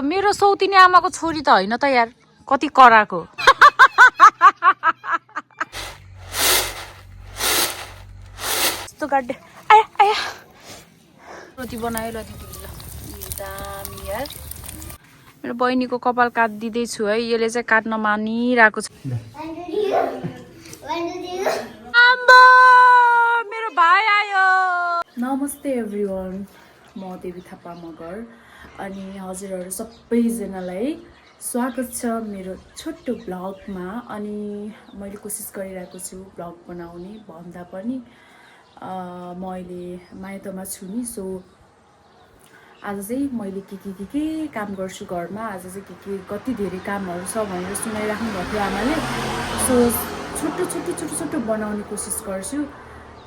मेरो सौतिनी आमाको छोरी त होइन त यार, कति कराको। यस्तो गाड्डे आया आया रोटी बनायो ल दिदीले। दामी यार। मेरो बहिनीको कपाल काट्दिँदैछु है, यसले चाहिँ काट्न मानिरहेको छ। मेरो भाइ आयो। नमस्ते एभ्रिवान, म देवी थापा मगर अनि हजुरहरू सबैजनालाई स्वागत छ मेरो छोटो ब्लगमा। अनि मैले कोसिस गरिरहेको छु ब्लग बनाउने भन्दा पनि म अहिले माइतमा छु नि, सो आज चाहिँ मैले के काम गर्छु घरमा, आज चाहिँ के कति धेरै कामहरू छ भनेर सुनाइराख्नु भएको थियो आमाले। सो छोटो बनाउने कोसिस गर्छु,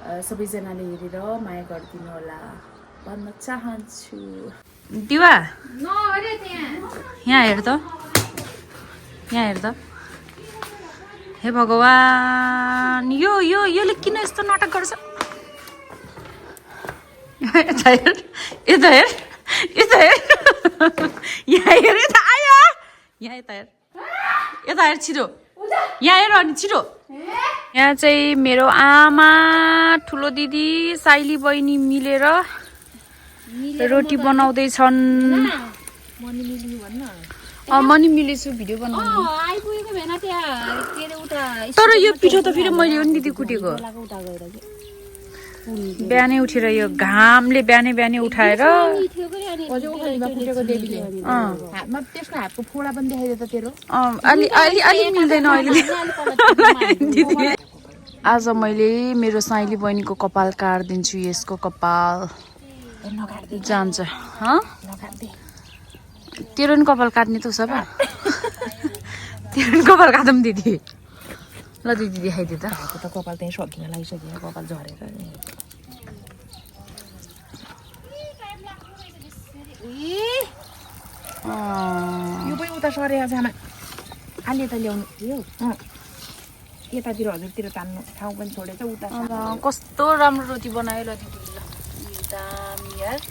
सबैजनाले हेरेर माया गरिदिनु होला भन्न चाहन्छु। दिवा यहाँ हेर त, यहाँ हेर त। हे भगवान्, योले किन यस्तो नाटक गर्छ? यता हेर, यता हेर, यता हेर, यहाँ हेर, यता आयो, यहाँ यता हेर, यता हेर छिटो, यहाँ हेर अनि छिटो। यहाँ चाहिँ मेरो आमा, ठुलो दिदी, साइली बहिनी मिलेर रोटी बनाउँदैछन्। मनी मिलेछु भिडियो बनाउनु। तर यो पिठो त फेरि मैले हो नि दिदी कुटेको। बिहानै उठेर यो घामले बिहानै उठाएर अलि मिल्दैन अहिले। आज मैले मेरो साइली बहिनीको कपाल काटिदिन्छु। यसको कपाल जान्छ। तेरो नि कपाल काट्ने त उसो भए तेरो नि कपाल काटौँ दिदी। ल दिदी देखाइदियो त। कपाल त्यहीँ सकिन लागिसक्यो, कपाल झरेर। यो पनि उता सरेको छ आमा, अलि यता ल्याउनु यो यतातिर हजुरतिर तान्नु ठाउँ पनि छोडेछ उता। कस्तो राम्रो रोटी बनायो ल दिदी। दामी यार।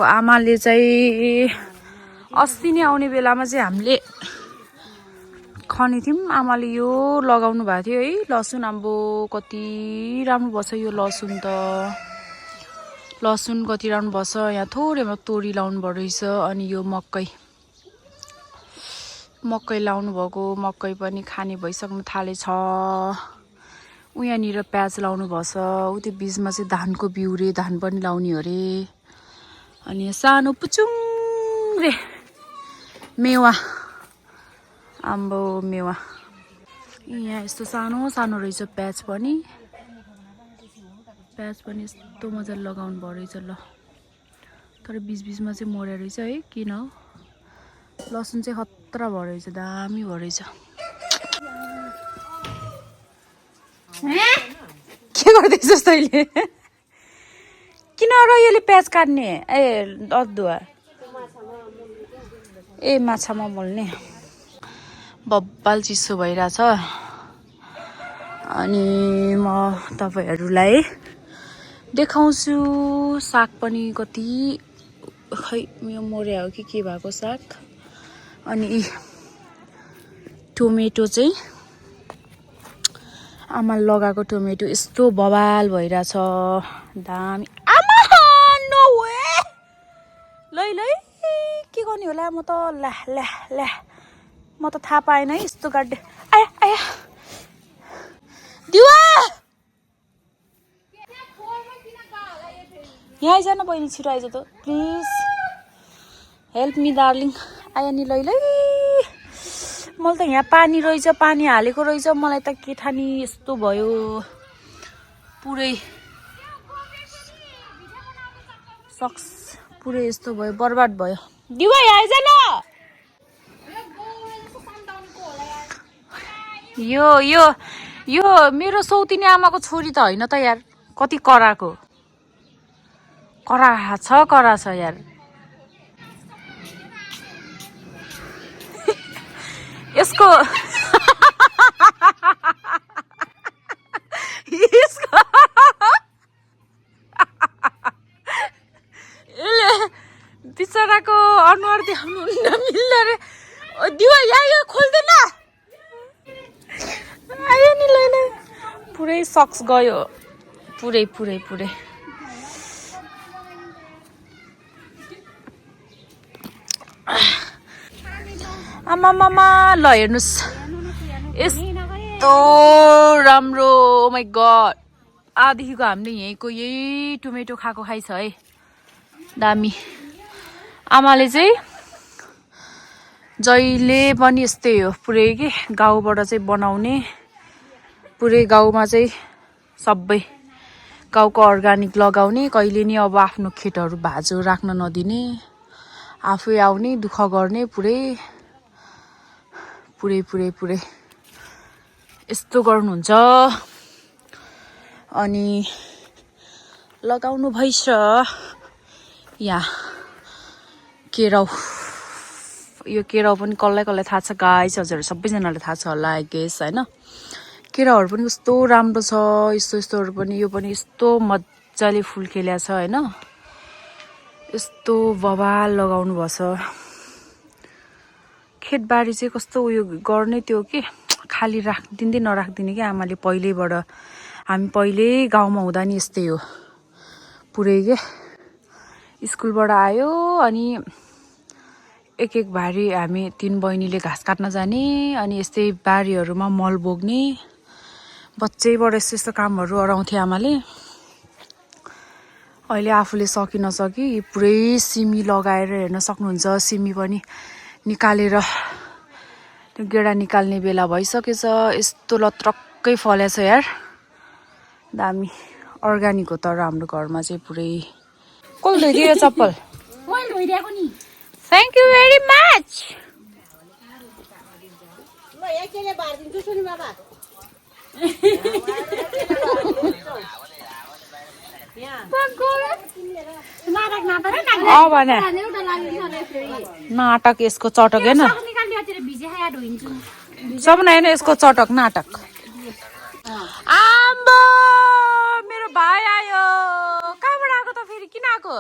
आमाले चाहिँ अस्ति नै आउने बेलामा चाहिँ हामीले खने थियौँ। आमाले यो लगाउनु भएको थियो है लसुन। आम्बो कति राम्रो भएछ यो लसुन त, लसुन कति राम्रो भएछ। यहाँ थोरैमा तोरी लाउनु पर्दो रहेछ। अनि यो मकै लाउनु भएको, मकै पनि खाने भइसक्नु थालेछ। यहाँनिर प्याज लाउनु भएछ। उ त्यो बिचमा चाहिँ धानको बिउ रे, धान पनि लाउने अरे। अनि सानो पुचुङ रे मेवा, आम्बो मेवा। यहाँ यस्तो सानो रहेछ प्याज पनि यस्तो मजाले लगाउनु भयो रहेछ ल। तर बिचमा चाहिँ मर्या रहेछ है, किन हो? लसुन चाहिँ खतरा भयो रहेछ, दामी भयो रहेछ। के गर्दैछस् तैँले? किन र यसले प्याज काट्ने? अदुवा माछामा मोल्ने। बब्बाल चिसो भइरहेछ। अनि म तपाईँहरूलाई देखाउँछु साग पनि कति खै यो मोर्या हो कि के भएको साग। अनि टोमेटो चाहिँ आमा लगाएको टोमेटो यस्तो बवाल भइरहेछ, दामी। आमा नो वे, लै के गर्ने होला म त। ल्या म त थाहा पाएन है यस्तो गाड्डे। आया आया दिवा, यहाँ आइज न बहिनी, छिटो आइज त प्लिज, हेल्प मी डार्लिङ। आया नि लै मैले त यहाँ पानी रहेछ, पानी हालेको रहेछ। मलाई त के थाहा नि यस्तो भयो, पुरै सक्स पुरै यस्तो भयो, बर्बाद भयो। दिवा यहाँ आइज न। यो मेरो सौतिनी आमाको छोरी त होइन त यार, कति कराको। करा छ यार। यसको बिचराको अनुहार देखाउनु नमिल्ने रे दिवा यो खोल्दैन आयो नि ल पुरै सक्स गयो पुरै पुरै पुरै आमा मामा ल हेर्नुस् यस्तो राम्रो ओ माई गड आदेखिको हामीले यहीँको यही टोमेटो खाएको खाइछ है दामी आमाले चाहिँ जहिले पनि यस्तै हो पुरै के गाउँबाट चाहिँ बनाउने पुरै गाउँमा चाहिँ सबै गाउँको अर्ग्यानिक लगाउने कहिले नि अब आफ्नो खेतहरू भाजो राख्न नदिने आफै आउने दुःख गर्ने पुरै पुरै पुरै पुरै यस्तो गर्नुहुन्छ अनि लगाउनु भइछ यहाँ केराउ यो केराउ पनि कसलाई कसलाई थाहा छ गाइस हजुरहरू सबैजनालाई थाहा छ होला आई गेस होइन केराउहरू पनि कस्तो राम्रो छ यस्तो यस्तोहरू पनि यो पनि यस्तो मजाले फुल खेल्या छ होइन यस्तो बबाल लगाउनु भएछ खेतबारी चाहिँ कस्तो उयो गर्ने त्यो के खाली राखिदिँदै नराखिदिने कि आमाले पहिल्यैबाट हामी पहिल्यै गाउँमा हुँदा नि यस्तै हो पुरै के स्कुलबाट आयो अनि एक एक भारी हामी 3 बहिनीले घाँस काट्न जाने अनि यस्तै बारीहरूमा मल बोक्ने बच्चैबाट यस्तो यस्तो कामहरू अराउँथे आमाले अहिले आफूले सकि नसकी पुरै सिमी लगाएर हेर्न सक्नुहुन्छ सिमी पनि निकालेर त्यो गेडा निकाल्ने बेला भइसकेछ यस्तो लत्रक्कै फलेछ यार दामी अर्ग्यानिक हो तर हाम्रो घरमा चाहिँ पुरै कसले धोइदियो चप्पल मैले धोइदिएको नि थ्याङ्क यू भेरी मच ल एकैले बार्दिन्छु सुनि बाबा नाटक नाटक भने नाटक यसको चटक हेर्न सपना हेर्न यसको चटक नाटक आम्बो मेरो भाइ आयो कहाँबाट आएको त फेरि किन आएको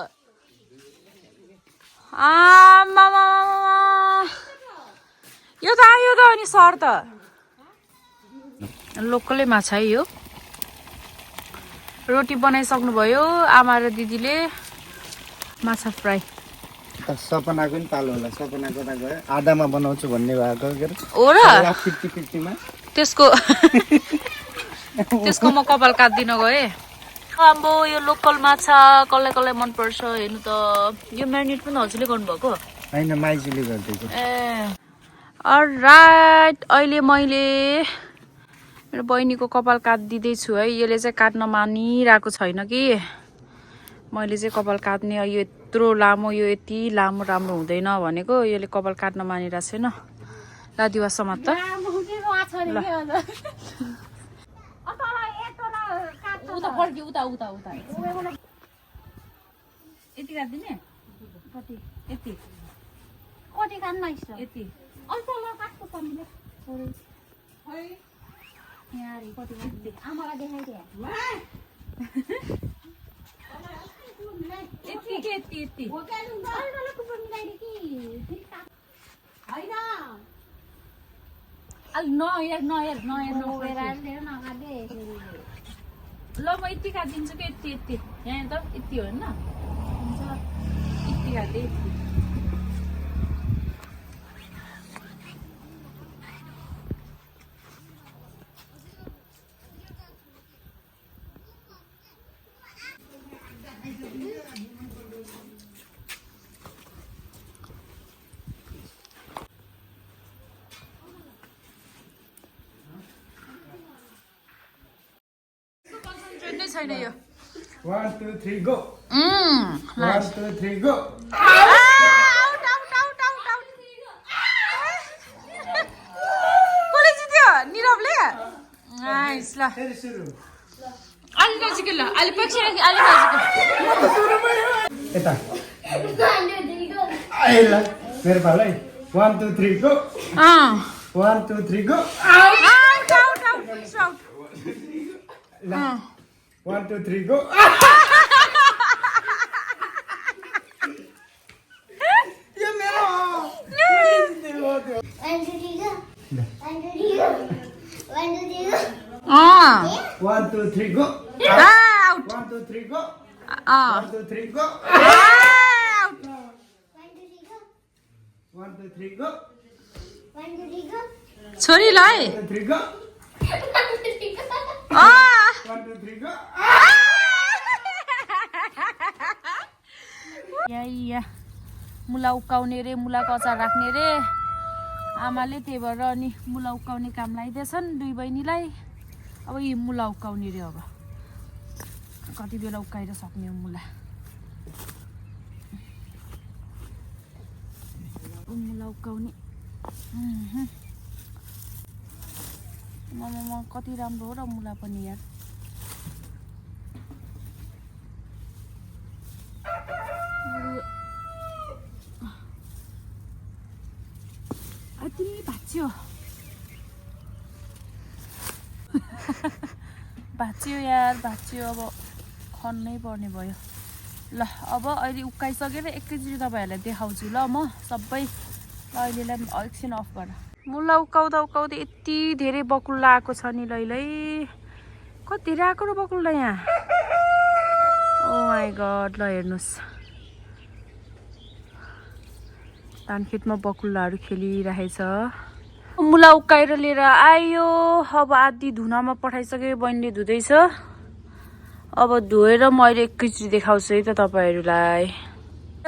आमा यो त आयो त अनि सर त लोकलै माछा है यो रोटी बनाइसक्नुभयो आमा र दिदीले माछा फ्राई सपनाको नि पालो होला सपनाको त गयो आधामा बनाउँछु भन्ने भएको के हो र 50-50 मा त्यसको त्यसको म कपाल काट्दिन गएँ आम्बो यो लोकल माछा कसलाई कसलाई मनपर्छ हेर्नु त यो म्यारिनेट पनि हजुरले गर्नुभएको हैन माइजूले गर्दैछ ए अलराइट अहिले मैले मेरो बहिनीको कपाल काटिदिँदैछु है यसले चाहिँ काट्न मानिरहेको छैन कि मैले चाहिँ कपाल काट्ने यो यत्रो लामो यो यति लामो राम्रो हुँदैन भनेको यसले कपाल काट्न मानिरहेको छैन ला दिवा समात त उता फर्क्यो उता उता उता यति काट्दिने कति यति कति काट्न इच्छा यति अल्छल काट्को पर्ने यहाँ कति काट्दै आमालाई देखाइदिए यति के यति यति नहेर नहेर नहेर ल म यति काटिदिन्छु कि यति यति यहाँ त यति हो होइन यति काट्दै यति छैन यो 1 2 3 go 1 2 3 go out out out out out कसले जित्यो निरवले नाइस ल फेरि सुरु अलि नजिकै ल अलि पछि अलि नजिकै यता आइ ल मेरो पालै 1 2 3 go 1 2 3 go out out out out ल 1 2 3 go 1 2 3 go. Out 1 2 3 go. 1 2 3 go. 1 2 3 go. छोरीलाई 1 2 3 go. 1 2 3 go. या मुला उकाउने रे मुलाको अचार राख्ने रे आमाले त्यही भएर अनि मुला उकाउने काम लगाइदिएछन् दुई बहिनीलाई अब यी मुला उकाउने रे अब कति बेला उकाएर सक्ने हो मुला मुला उकाउने ममा कति राम्रो हो र मुला पनि यार अति भाँच्यो भाँच्यो यार भाँच्यो अब खन्नै पर्ने भयो ल अब अहिले उकाइसकेर एकैचोटि तपाईँहरूलाई देखाउँछु ल म सबै ल अहिलेलाई एकछिन अफ गर मुला उकाउँदा उकाउँदा यति धेरै बकुल्ला आएको छ नि लैलै कति धेरै आएको र बकुल्ला यहाँ ओ माई गड ल हेर्नुहोस् धानखेतमा बकुल्लाहरू खेलिरहेछ मुला उकाएर लिएर आयो अब आधी धुनमा पठाइसके बहिनीले धुँदैछ अब धोएर मैले एकैचोटि देखाउँछु है त तपाईँहरूलाई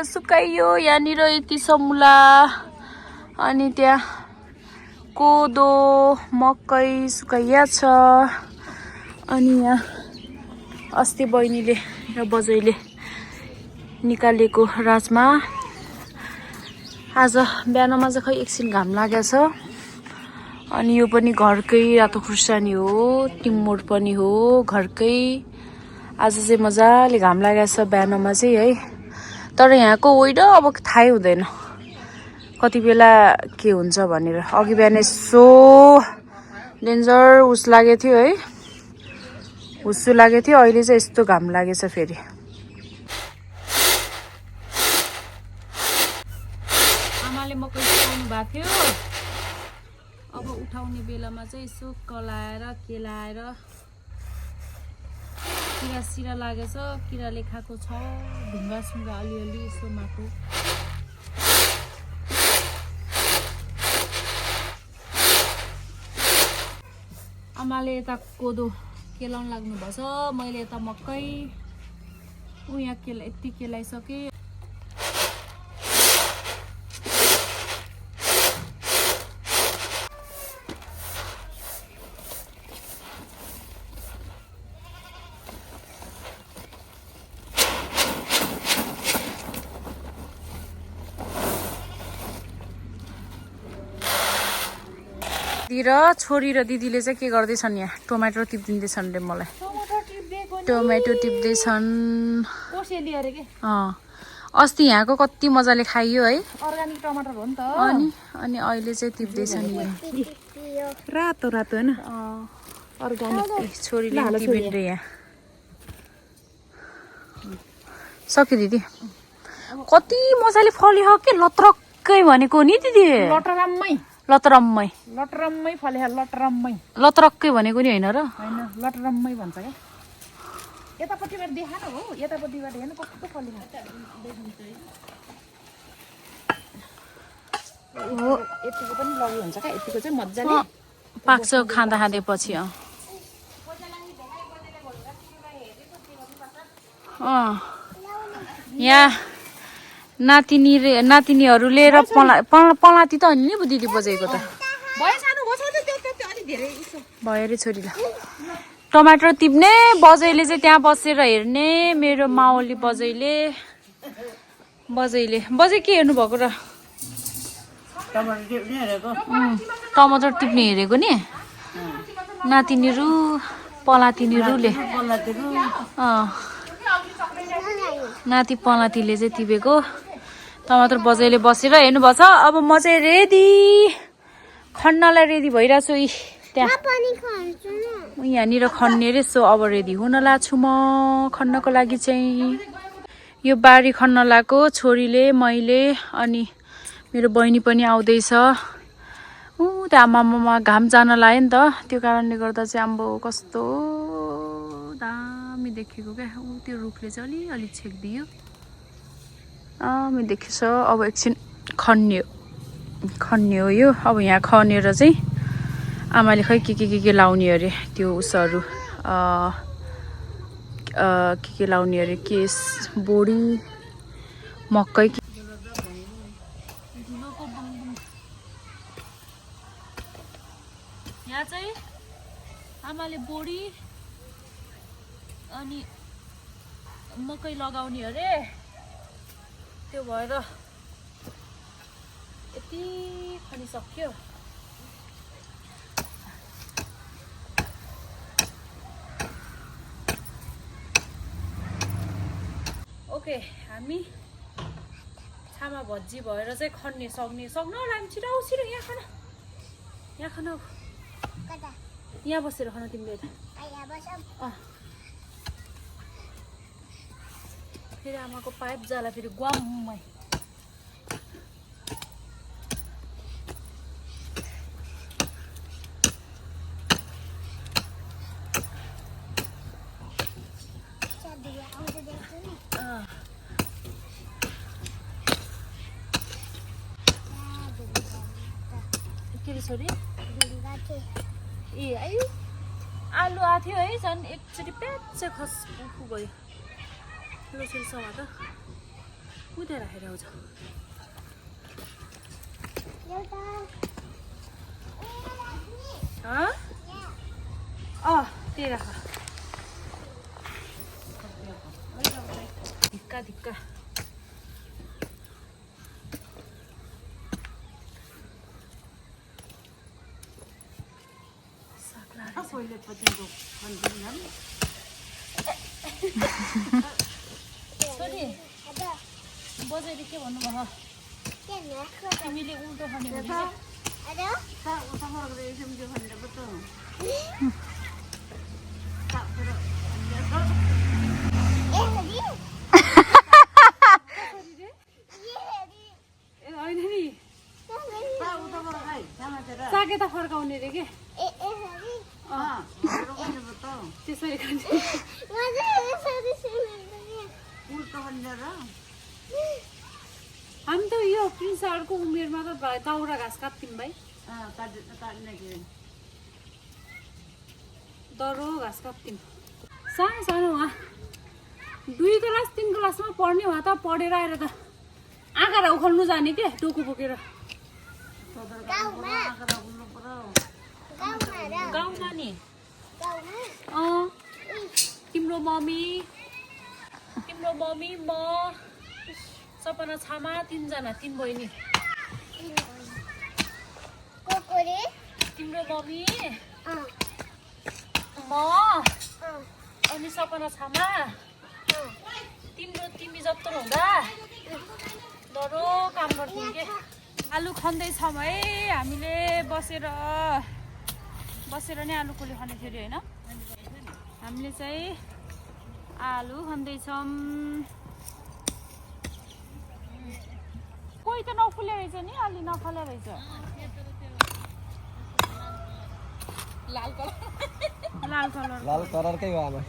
सुकाइयो यहाँनिर यति छ मुला अनि त्यहाँ कोदो मकै सुकाइया छ अनि यहाँ अस्ति बहिनीले र बजैले निकालेको राजमा आज बिहानमा चाहिँ खै एकछिन घाम लागेको छ अनि यो पनि घरकै रातो खुर्सानी हो टिमुर पनि हो घरकै आज चाहिँ मजाले घाम लागेको छ बिहानमा चाहिँ है तर यहाँको वेदर अब थाहै हुँदैन कति बेला के हुन्छ भनेर अघि बिहान यसो डेन्जर उस लागेको थियो है हुस्सु लागेको थियो अहिले चाहिँ यस्तो घाम लागेछ फेरि आमाले मकै सुकाउनु भएको थियो अब उठाउने बेलामा चाहिँ यसो कलाएर केलाएर किरा सिरा लागेछ किराले खाएको छ ढुङ्गा सुङ्गा अलिअलि यसो माटो आमाले यता कोदो केलाउनु लाग्नु भएछ मैले यता मकै यहाँ यति केलाइसकेँ र छोरी र दिदीले चाहिँ के गर्दैछन् यहाँ टोमेटो टिप्दिँदैछन् रे मलाई टोमेटो टिप्दैछन् अस्ति यहाँको कति मजाले खाइयो है अर्ग्यानिक टमाटर हो नि त अनि अहिले चाहिँ टिप्दैछन् रातो रातो हैन अर्ग्यानिक छोरीले टिपिन् रे यहाँ सक्यो दिदी कति मजाले फल्यो के लत्रक्कै भनेको नि दिदी लतरम्मै फले लटरम्मै लतरक्कै भनेको नि होइन र हैन लटरम्मै भन्छ क्या यतापट्टिबाट देखा न हो यतापट्टिबाट हेर्न कस्तो फलेको हो यतिको पनि लगी हुन्छ क्या यतिको चाहिँ मज्जाले पाक्छ खाँदा खाँदै पछि यहाँ नातिनीहरू लिएर पलाती त अनि नि दिदी बजेको त भयो अरे छोरीलाई टमाटर टिप्ने बजैले चाहिँ त्यहाँ बसेर हेर्ने मेरो माओली बजै के हेर्नु भएको र टमाटर टिप्ने हेरेको नि नातिनीहरू पलातिनीहरूले नाति पलातीले चाहिँ टिपेको टमाटर बजैले बसेर हेर्नुभएको छ अब म चाहिँ रेडी खन्नलाई रेडी भइरहेको छु त्यहाँ यहाँनिर खन्ने रे सो अब रेडी हुन लाग्छु म खन्नको लागि चाहिँ यो बारी खन्न लाग्यो छोरीले मैले अनि मेरो बहिनी पनि आउँदैछ त्यो आमामा घाम जान लाग्यो नि त, त्यो कारणले गर्दा चाहिँ आम्बो कस्तो दामी देखेको क्या। त्यो रुखले चाहिँ अलिअलि छेकिदियो, दामी देखेछ। अब एकछिन खन्यो यो। अब यहाँ खनेर चाहिँ आमाले खै के लाउने अरे, त्यो उसहरू के लाउने अरे, केस बोडी मकै। यहाँ चाहिँ आमाले बोडी अनि मकै लगाउने अरे, त्यो भएर यति खनिसक्यो। ओके, हामी छामा भज्जी भएर चाहिँ खन्ने सक्नु होला। हामी छिटो यहाँ खान यहाँ बसेर खान तिमीले त। फेरि आमाको पाइप जाला फेरि ग्वाममै। के रे छोरी? ए आई आलु आएको थियो है, झन् एकचोटि प्याच खस्फु गयो। ल फेरि समा त उतै राखेर आउँछ। त्यही राख। धिक्का छोरी बजाइले के भन्नुभयो? तिमीले उल्टो खन्यो भने होइन नि सागे त फर्काउने रे के त्यसरी खान्छ। हामी त यो प्रिन्सहरूको उमेरमा त दाउरा घाँस काट्थ्यौँ भाइ, दरो घाँस काट्थ्यौँ सानो उहाँ 2 क्लास 3 क्लासमा पढ्ने। उहाँ त पढेर आएर त आँखा उखाल्नु जाने के टोकु बोकेर। गाउँमा नि तिम्रो मम्मी म सपना छामा 3 जना 3 बहिनी। तिम्रो मम्मी म अनि सपना छामा तिमी जत्रो हुँदा डरो काम गर्थ्यौँ के। आलु खन्दैछौँ है हामीले बसेर नै आलु कोली खाने फेरि होइन। हामीले चाहिँ आलु खन्दैछौँ। कोही त नफुले रहेछ नि, अलि नफले रहेछ। लाल कलरकै हो आमा।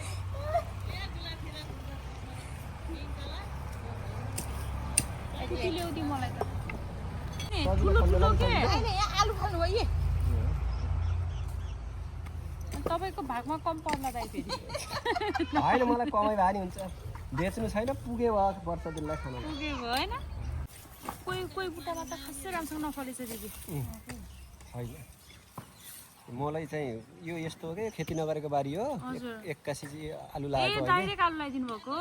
ल्याउदी मलाई त ठुलो के आलु खानु भयो। तपाईँको भागमा कम पर्ला दाइ फेरि। होइन मलाई कमाइ भए नि हुन्छ, बेच्नु छैन पुगे भयो वर्ष दिनलाई खानु पुगे भयो होइन। कोही बुट्टामा त खासै राम्रोसँग नफलेछ दिदी। छैन मलाई चाहिँ यो यस्तो हो कि खेती नगरेको बारी हो, 81 आलु लगाएको होइन, डाइरेक्ट आलु लगाइदिनु भएको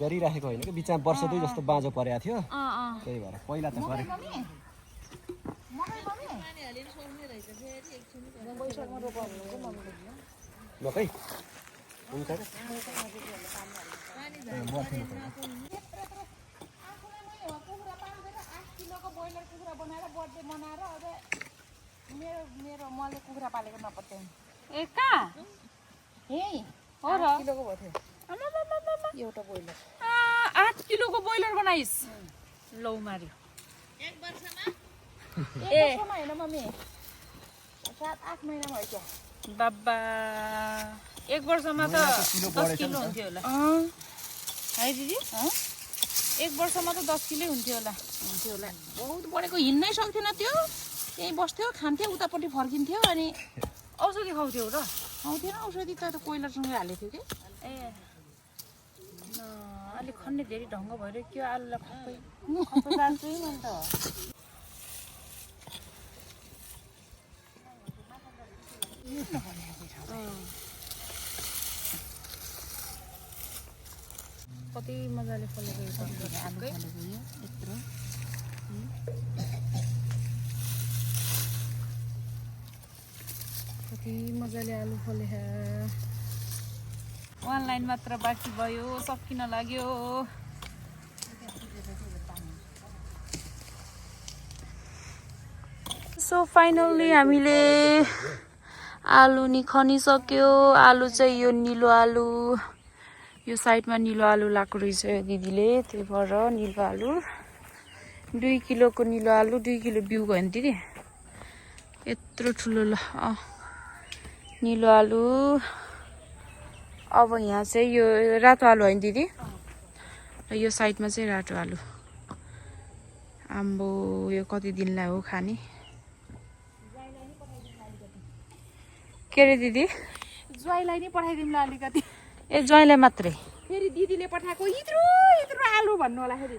गरिराखेको होइन कि बिचमा वर्ष 2 जस्तो बाँझो परेको थियो, त्यही भएर पहिला त गरे। मकै हुन्छ के मेरो मैले कुखुरा पालेको नपत्याउ। ए कहाँ हो र किलोको भयो थियो एउटा बोइलर। 8 किलोको बोइलर बनाइस्? लौ मार्यो। 1 वर्षमा 1 वर्षमा होइन मम्मी 7-8 महिनामा हो क्या बाबा 1 वर्षमा त 10 किलो हुन्थ्यो होला है दिदी 1 वर्षमा त 10 किलो हुन्थ्यो होला बहुत बढेको हिँड्नै सक्थेन त्यो त्यही बस्थ्यो खान्थ्यो उतापट्टि फर्किन्थ्यो अनि औषधि खुवाउँथ्यो र आउँथेन औषधि त कोइलरसँग हालेको थियो कि ए अलिक खन्ने धेरै ढङ्ग भएर के आलुलाई खप्पै जान्छु है मैले त कति मजाले फलेको आलु फलेको यो यत्रो कति मजाले आलु फले अनलाइन मात्र बाँकी भयो सकिन लाग्यो सो फाइनल्ली हामीले आलु नि खनिसक्यो आलु चाहिँ यो निलो आलु यो साइडमा निलो आलु लाएको रहेछ दिदीले त्यही भएर निलो आलु 2 किलोको निलो आलु 2 किलो बिउ भयो नि दिदी यत्रो ठुलो ल निलो आलु अब यहाँ चाहिँ यो रातो आलु होइन दिदी र यो साइडमा चाहिँ रातो आलु आम्बो यो कति दिनलाई हो खाने के अरे दिदी ज्वाइँलाई नै पठाइदिउँला अलिकति ए ज्वाइँलाई मात्रै फेरि दिदीले पठाएको इत्रो इत्रो आलु भन्नु होला फेरि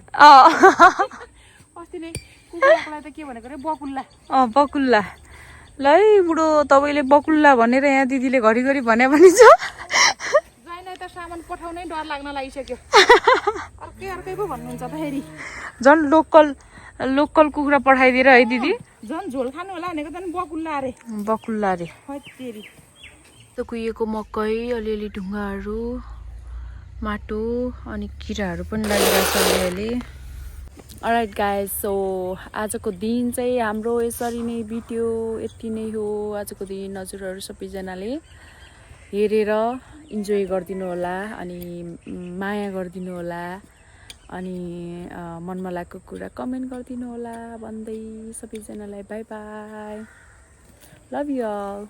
अस्ति नै कुकुरलाई त के भनेको रे बकुल्ला बकुल्ला ल है बुढो तपाईँले बकुल्ला भनेर यहाँ दिदीले घरिघरि भने पनि छ ज्वाइँलाई त सामान पठाउनै डर लाग्न लागिसक्यो अर्कै पो भन्नुहुन्छ त फेरि झन् लोकल कुखुरा पठाइदिएर है दिदी झन् झोल खानु होला भनेको झन् बकुल्ला अरे बकुल्ला अरे तेरी त्यो कुहिएको मकै अलिअलि ढुङ्गाहरू माटो अनि किराहरू पनि लागिरहेको छ अहिले अलराइट गाइज सो आजको दिन चाहिँ हाम्रो यसरी नै बित्यो यति नै हो आजको दिन हजुरहरू सबैजनाले हेरेर इन्जोय गरिदिनु होला अनि माया गरिदिनु होला अनि मनमा लागेको कुरा कमेन्ट गरिदिनु होला भन्दै सबैजनालाई bye bye love you all